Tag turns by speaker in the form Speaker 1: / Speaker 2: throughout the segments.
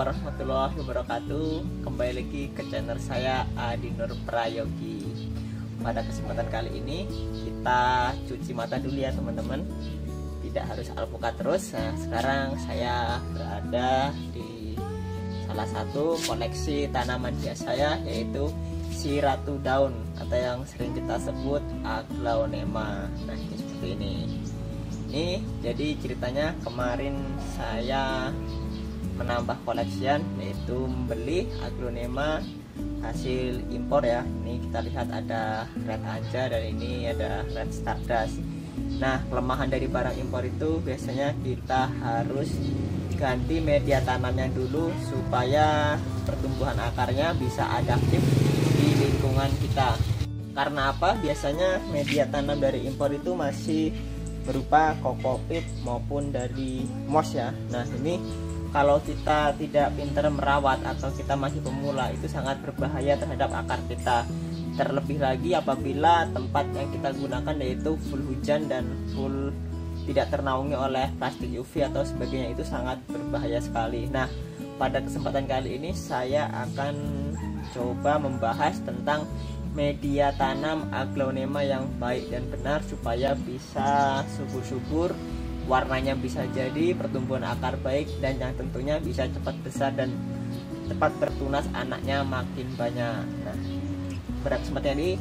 Speaker 1: warahmatullahi wabarakatuh. Kembali lagi ke channel saya Adi Nur Prayogi. Pada kesempatan kali ini kita cuci mata dulu ya teman-teman. Tidak harus alpukat terus. Nah, sekarang saya berada di salah satu koleksi tanaman hias saya, yaitu si ratu daun atau yang sering kita sebut Aglaonema. Nah, ini seperti ini. Jadi ceritanya kemarin saya menambah koleksian, yaitu membeli Aglaonema hasil impor ya. Ini kita lihat ada red anja dan ini ada red stardust. Nah, kelemahan dari barang impor itu biasanya kita harus ganti media tanamnya dulu supaya pertumbuhan akarnya bisa adaptif di lingkungan kita. Karena apa? Biasanya media tanam dari impor itu masih berupa kokopit maupun dari moss ya. Nah, ini kalau kita tidak pintar merawat atau kita masih pemula, itu sangat berbahaya terhadap akar kita. Terlebih lagi apabila tempat yang kita gunakan yaitu full hujan dan full tidak ternaungi oleh plastik UV atau sebagainya, itu sangat berbahaya sekali. Nah, pada kesempatan kali ini saya akan coba membahas tentang media tanam Aglaonema yang baik dan benar supaya bisa subur-subur, warnanya bisa jadi, pertumbuhan akar baik, dan yang tentunya bisa cepat besar dan cepat bertunas, anaknya makin banyak. Nah, pada kesempatan ini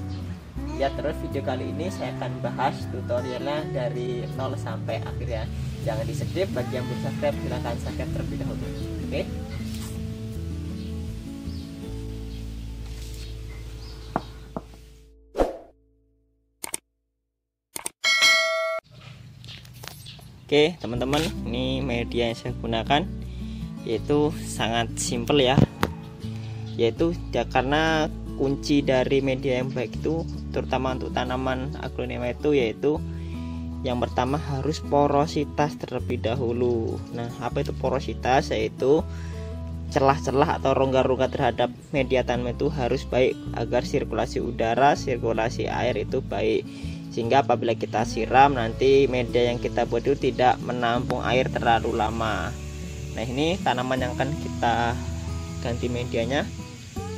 Speaker 1: lihat terus video kali ini, saya akan bahas tutorialnya dari 0 sampai akhir ya. Jangan di skip. Bagi yang belum subscribe silahkan subscribe terlebih dahulu. Oke. Oke teman-teman, ini media yang saya gunakan yaitu sangat simple ya, yaitu ya, karena kunci dari media yang baik itu terutama untuk tanaman Aglaonema itu yaitu yang pertama harus porositas terlebih dahulu. Nah, apa itu porositas? Yaitu celah-celah atau rongga-rongga terhadap media tanam itu harus baik agar sirkulasi udara, sirkulasi air itu baik, sehingga apabila kita siram nanti media yang kita buat itu tidak menampung air terlalu lama. Nah, ini tanaman yang akan kita ganti medianya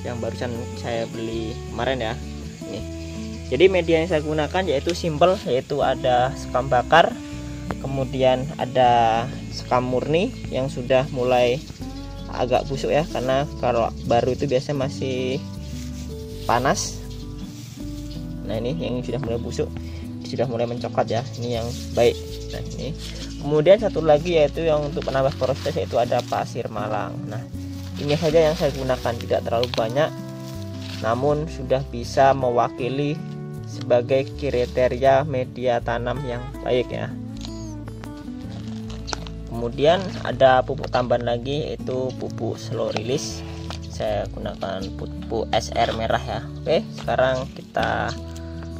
Speaker 1: yang barusan saya beli kemarin ya. Nih. Jadi media yang saya gunakan yaitu simple, yaitu ada sekam bakar, kemudian ada sekam murni yang sudah mulai agak busuk ya, karena kalau baru itu biasanya masih panas. Nah, ini yang sudah mulai busuk, sudah mulai mencoklat ya, ini yang baik. Nah, ini kemudian satu lagi yaitu yang untuk penambah porositas, yaitu ada pasir malang. Nah, ini saja yang saya gunakan, tidak terlalu banyak, namun sudah bisa mewakili sebagai kriteria media tanam yang baik ya. Kemudian ada pupuk tambahan lagi, yaitu pupuk slow release. Saya gunakan pupuk SR merah ya. Oke, sekarang kita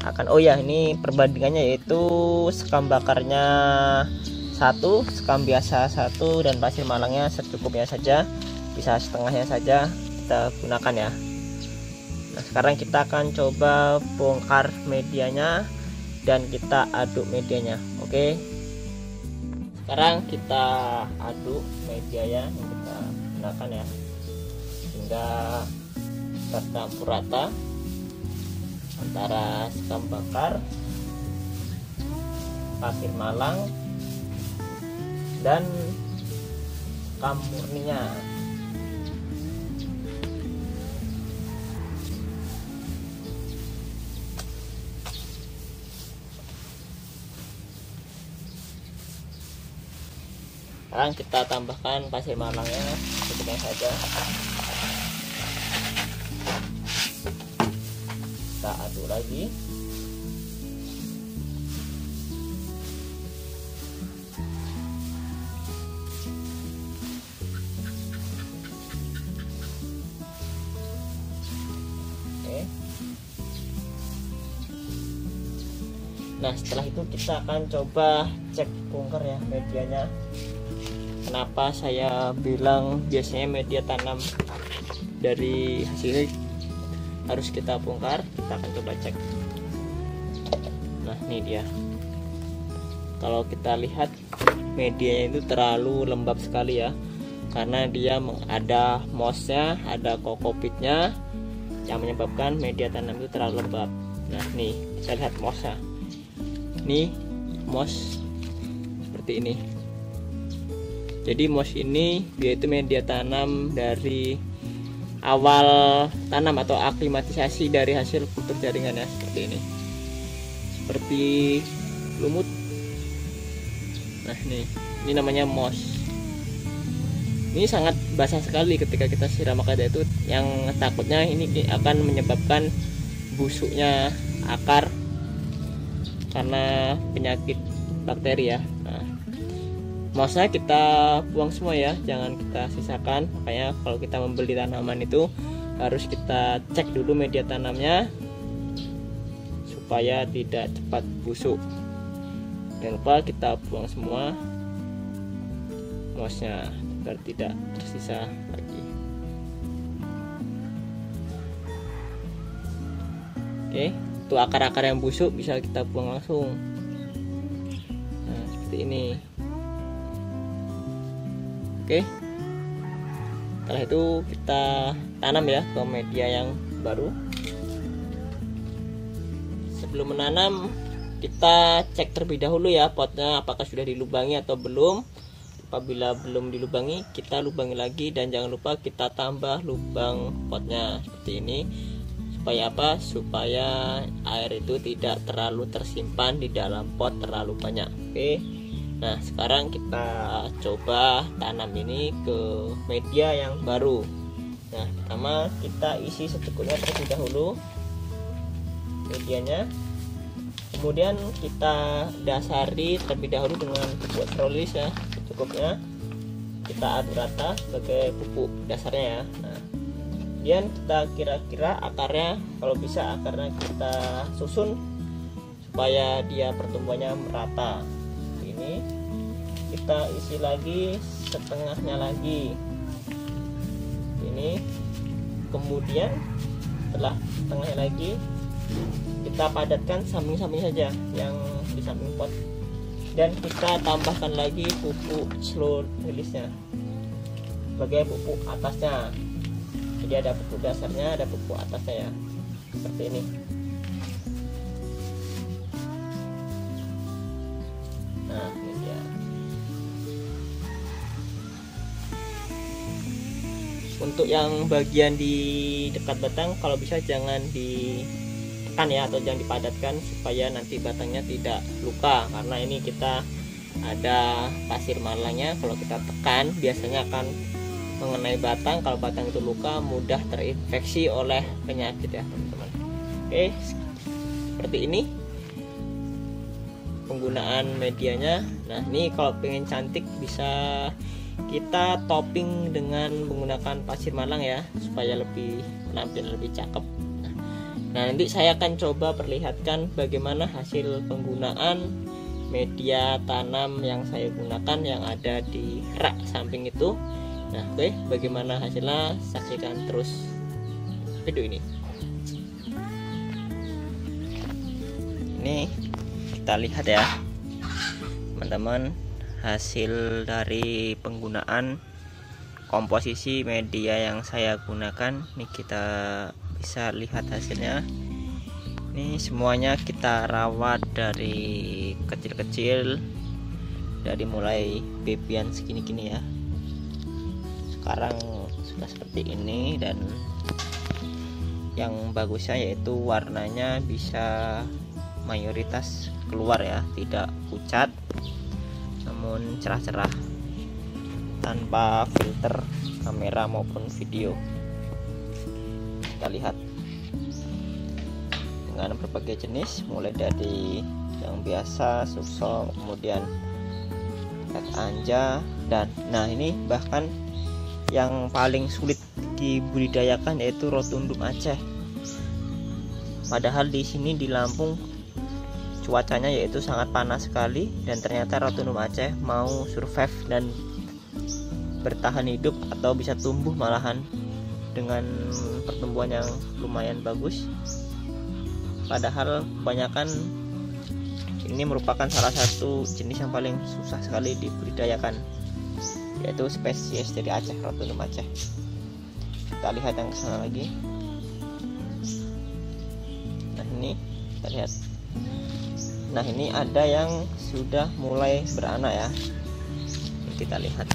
Speaker 1: akan, oh ya, ini perbandingannya yaitu sekam bakarnya 1, sekam biasa 1, dan pasir malangnya secukupnya saja, bisa setengahnya saja kita gunakan ya. Nah, sekarang kita akan coba bongkar medianya dan kita aduk medianya. Oke, sekarang kita aduk media yang kita gunakan ya, hingga tercampur rata antara sekam bakar, pasir malang, dan sekam murninya. Sekarang kita tambahkan pasir malangnya secukupnya saja. Kita aduk lagi. Oke. Nah, setelah itu kita akan coba cek bongkar ya medianya. Kenapa saya bilang biasanya media tanam dari hasil harus kita bongkar? Kita akan coba cek. Nah, ini dia. Kalau kita lihat medianya itu terlalu lembab sekali ya, karena dia ada mossnya, ada kokopitnya yang menyebabkan media tanam itu terlalu lembab. Nah nih bisa lihat mossnya, nih moss seperti ini. Jadi moss ini yaitu media tanam dari awal tanam atau aklimatisasi dari hasil kultur jaringan ya, seperti ini, seperti lumut. Nah ini namanya moss. Ini sangat basah sekali ketika kita siram akar itu, yang takutnya ini akan menyebabkan busuknya akar karena penyakit bakteri ya. Nah, mossnya kita buang semua ya, jangan kita sisakan. Makanya kalau kita membeli tanaman itu harus kita cek dulu media tanamnya supaya tidak cepat busuk. Jangan lupa kita buang semua mossnya agar tidak tersisa lagi. Oke, itu akar-akar yang busuk bisa kita buang langsung. Nah, seperti ini. Oke, setelah itu kita tanam ya ke media yang baru. Sebelum menanam kita cek terlebih dahulu ya potnya apakah sudah dilubangi atau belum. Apabila belum dilubangi, kita lubangi lagi, dan jangan lupa kita tambah lubang potnya seperti ini. Supaya apa? Supaya air itu tidak terlalu tersimpan di dalam pot terlalu banyak. Oke. Nah, sekarang kita coba tanam ini ke media yang baru. Nah, pertama kita isi secukupnya terlebih dahulu medianya. Kemudian kita dasari terlebih dahulu dengan pupuk strolis ya, cukupnya kita aduk rata sebagai pupuk dasarnya ya. Nah, kemudian kita kira-kira akarnya, kalau bisa akarnya kita susun supaya dia pertumbuhannya merata. Ini kita isi lagi setengahnya lagi ini, kemudian setelah setengahnya lagi kita padatkan samping-samping saja yang di samping pot, dan kita tambahkan lagi pupuk slow release nya sebagai pupuk atasnya. Jadi ada pupuk dasarnya, ada pupuk atasnya ya, seperti ini. Nah ini dia. Untuk yang bagian di dekat batang kalau bisa jangan ditekan ya, atau jangan dipadatkan supaya nanti batangnya tidak luka, karena ini kita ada pasir malangnya. Kalau kita tekan biasanya akan mengenai batang. Kalau batang itu luka mudah terinfeksi oleh penyakit ya teman-teman. Oke, seperti ini penggunaan medianya. Nah ini kalau pengen cantik bisa kita topping dengan menggunakan pasir malang ya, supaya lebih nampil lebih cakep. Nah nanti saya akan coba perlihatkan bagaimana hasil penggunaan media tanam yang saya gunakan yang ada di rak samping itu. Nah oke, bagaimana hasilnya, saksikan terus video ini. Ini kita lihat ya teman-teman, hasil dari penggunaan komposisi media yang saya gunakan. Ini kita bisa lihat hasilnya. Ini semuanya kita rawat dari kecil-kecil, dari mulai bebian segini-gini ya. Sekarang sudah seperti ini, dan yang bagusnya yaitu warnanya bisa mayoritas keluar ya, tidak pucat namun cerah-cerah tanpa filter kamera maupun video. Kita lihat dengan berbagai jenis, mulai dari yang biasa, susok, kemudian red anja, dan nah ini bahkan yang paling sulit dibudidayakan yaitu rotundum Aceh. Padahal di sini di Lampung cuacanya yaitu sangat panas sekali, dan ternyata rotundum Aceh mau survive dan bertahan hidup atau bisa tumbuh malahan dengan pertumbuhan yang lumayan bagus. Padahal kebanyakan ini merupakan salah satu jenis yang paling susah sekali dibudidayakan. yaitu spesies dari Aceh, Rotundum Aceh. Kita lihat yang kesana lagi. Nah ini kita lihat. Nah ini ada yang sudah mulai beranak ya. Ini kita lihat.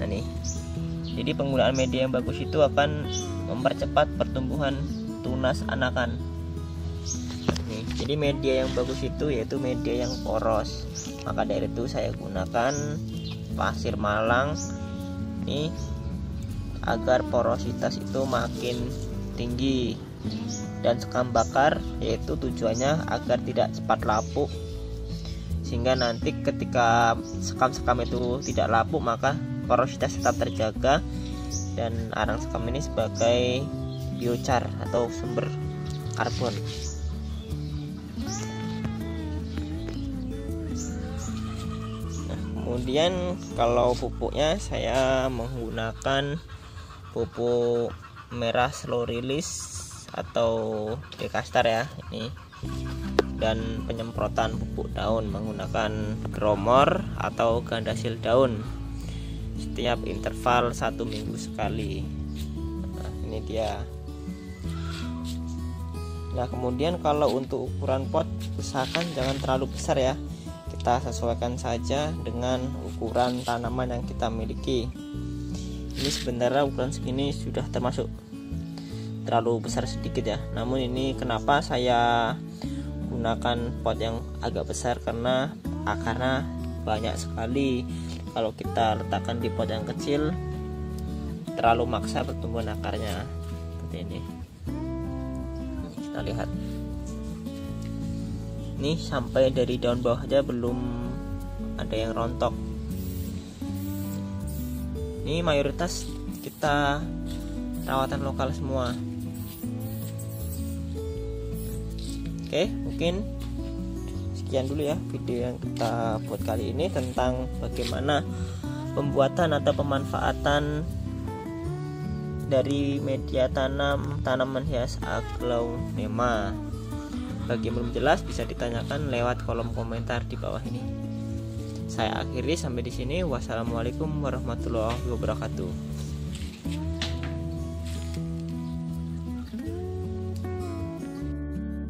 Speaker 1: Nah nih, jadi penggunaan media yang bagus itu akan mempercepat pertumbuhan tunas anakan. Nih, jadi media yang bagus itu yaitu media yang poros. Maka dari itu saya gunakan pasir malang nih agar porositas itu makin tinggi, dan sekam bakar yaitu tujuannya agar tidak cepat lapuk, sehingga nanti ketika sekam-sekam itu tidak lapuk maka porositas tetap terjaga, dan arang sekam ini sebagai biochar atau sumber karbon. Nah, kemudian kalau pupuknya saya menggunakan pupuk merah slow release atau Dekastar ya ini, dan penyemprotan pupuk daun menggunakan Gromor atau Gandasil daun setiap interval 1 minggu sekali. Nah, ini dia. Nah kemudian kalau untuk ukuran pot, usahakan jangan terlalu besar ya, kita sesuaikan saja dengan ukuran tanaman yang kita miliki. Ini sebenarnya ukuran segini sudah termasuk terlalu besar sedikit ya, namun ini kenapa saya gunakan pot yang agak besar, karena akarnya banyak sekali. Kalau kita letakkan di pot yang kecil terlalu maksa pertumbuhan akarnya seperti ini. Kita lihat nih, sampai dari daun bawah aja belum ada yang rontok. Ini mayoritas kita rawatan lokal semua. Oke, mungkin sekian dulu ya video yang kita buat kali ini tentang bagaimana pembuatan atau pemanfaatan dari media tanaman hias Aglaonema. Bagi yang belum jelas bisa ditanyakan lewat kolom komentar di bawah ini. Saya akhiri sampai di sini. Wassalamualaikum warahmatullahi wabarakatuh.